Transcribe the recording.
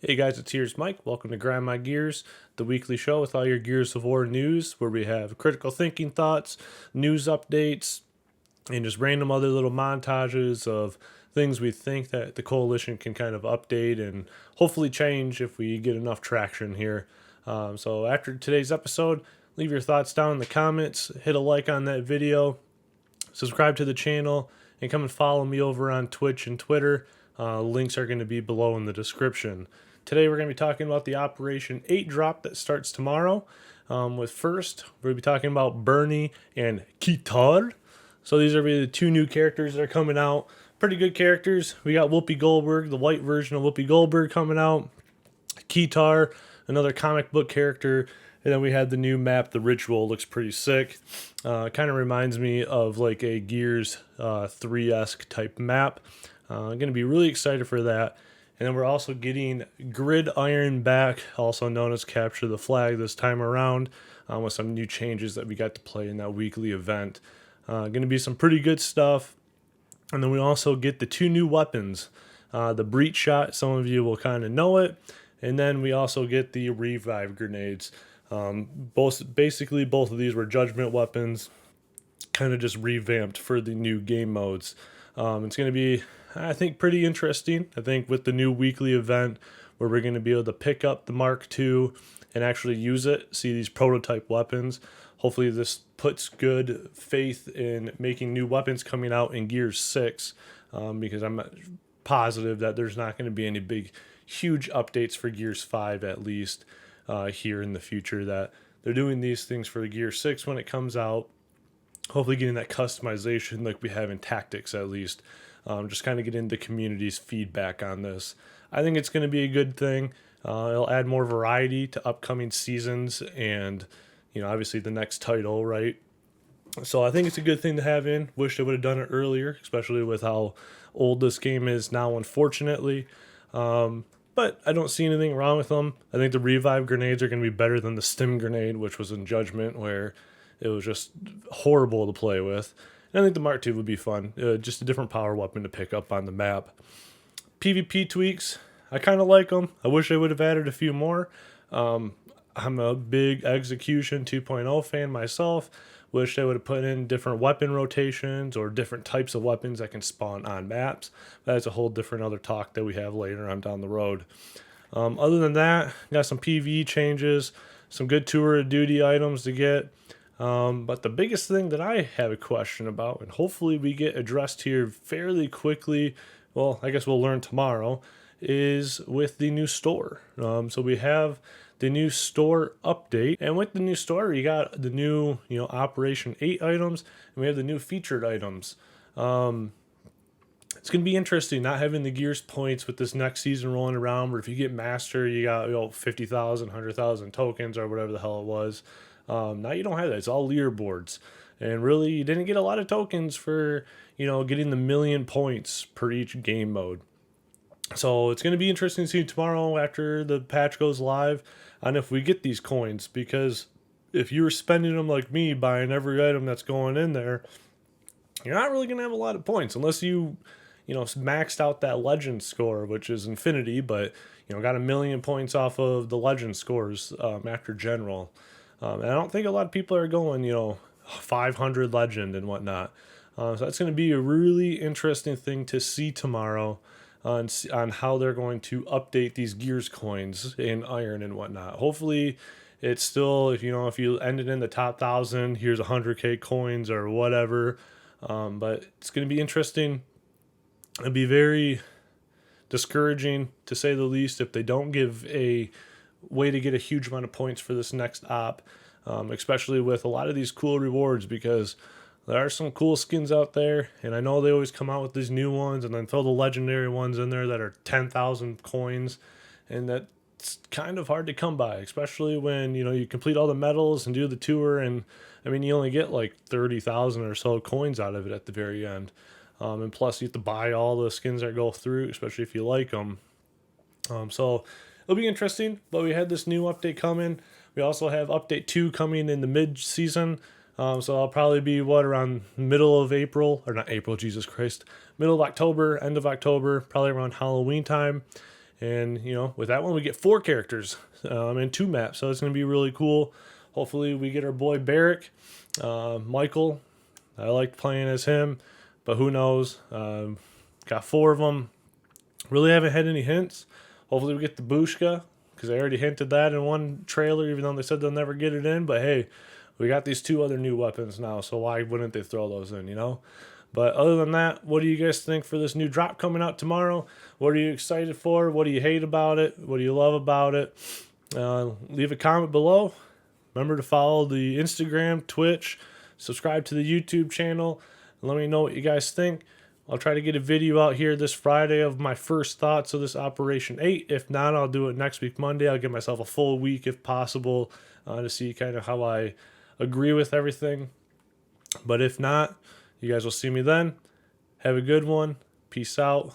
Hey guys, it's Here's Mike. Welcome to Grind My Gears, the weekly show with all your Gears of War news, where we have critical thinking thoughts, news updates, and just random other little montages of things we think that the coalition can kind of update and hopefully change if we get enough traction here. So after today's episode, leave your thoughts down in the comments, hit a like on that video, subscribe to the channel, and come and follow me over on Twitch and Twitter. Links are going to be below in the description. Today we're going to be talking about the Operation 8 drop that starts tomorrow. With first, we're going to be talking about Bernie and Kitar. So these are really the two new characters that are coming out. Pretty good characters. We got Whoopi Goldberg, the white version of Whoopi Goldberg coming out. Kitar, another comic book character. And then we had the new map, The Ritual. Looks pretty sick. Kind of reminds me of like a Gears 3-esque type map. I'm going to be really excited for that. And then we're also getting Grid Iron back, also known as Capture the Flag this time around, with some new changes that we got to play in that weekly event. Going to be some pretty good stuff. And then we also get the two new weapons. The Breach Shot, some of you will kind of know it. And then we also get the Revive Grenades. Both of these were Judgment weapons, kind of just revamped for the new game modes. It's going to be, I think, pretty interesting. I think with the new weekly event where we're going to be able to pick up the Mark II and actually use it, see these prototype weapons. Hopefully this puts good faith in making new weapons coming out in Gears 6, because I'm positive that there's not going to be any big, huge updates for Gears 5 at least here in the future, that they're doing these things for the Gear 6 when it comes out. Hopefully getting that customization like we have in Tactics at least. Just kind of getting the community's feedback on this. I think it's going to be a good thing. It'll add more variety to upcoming seasons and, obviously the next title, right? So I think it's a good thing to have in. Wish they would have done it earlier, especially with how old this game is now, unfortunately. But I don't see anything wrong with them. I think the Revive grenades are going to be better than the Stim grenade, which was in Judgment, where it was just horrible to play with. And I think the Mark II would be fun. Just a different power weapon to pick up on the map. PvP tweaks, I kind of like them. I wish they would have added a few more. I'm a big Execution 2.0 fan myself. Wish they would have put in different weapon rotations or different types of weapons that can spawn on maps. That's a whole different other talk that we have later on down the road. Other than that, got some PvE changes, some good tour of duty items to get. But the biggest thing that I have a question about, and hopefully we get addressed here fairly quickly, well, I guess we'll learn tomorrow, is with the new store. So we have the new store update, and with the new store, you got the new, Operation 8 items, and we have the new featured items. It's going to be interesting not having the Gears points with this next season rolling around, where if you get Master, you got 50,000, 100,000 tokens or whatever the hell it was. Now you don't have that. It's all leaderboards. And really, you didn't get a lot of tokens for, getting the 1,000,000 points per each game mode. So it's going to be interesting to see tomorrow after the patch goes live on if we get these coins. Because if you were spending them like me, buying every item that's going in there, you're not really going to have a lot of points unless you, maxed out that legend score, which is infinity, but, got 1,000,000 points off of the legend scores after general. And I don't think a lot of people are going, 500 legend and whatnot. So that's going to be a really interesting thing to see tomorrow on how they're going to update these Gears coins in Iron and whatnot. Hopefully it's still, if you ended in the top 1,000, here's 100k coins or whatever. But it's going to be interesting. It'd be very discouraging, to say the least, if they don't give a way to get a huge amount of points for this next op, especially with a lot of these cool rewards, because there are some cool skins out there, and I know they always come out with these new ones and then throw the legendary ones in there that are 10,000 coins, and that's kind of hard to come by, especially when you complete all the medals and do the tour, and you only get like 30,000 or so coins out of it at the very end, and plus you have to buy all the skins that go through, especially if you like them. So it'll be interesting, but we had this new update coming. We also have update 2 coming in the mid-season. So I'll probably be, around middle of April, or not April, Jesus Christ, middle of October, end of October, probably around Halloween time. And, with that one, we get 4 characters and 2 maps. So it's going to be really cool. Hopefully, we get our boy Barrick. Michael, I liked playing as him, but who knows? Got 4 of them. Really haven't had any hints. Hopefully, we get the Bushka, because I already hinted that in one trailer, even though they said they'll never get it in. But hey, we got these 2 other new weapons now, so why wouldn't they throw those in? But other than that, what do you guys think for this new drop coming out tomorrow? What are you excited for? What do you hate about it? What do you love about it? Leave a comment below. Remember to follow the Instagram, Twitch, subscribe to the YouTube channel, and let me know what you guys think. I'll try to get a video out here this Friday of my first thoughts of this Operation 8. If not, I'll do it next week, Monday. I'll give myself a full week if possible to see kind of how I agree with everything. But if not, you guys will see me then. Have a good one. Peace out.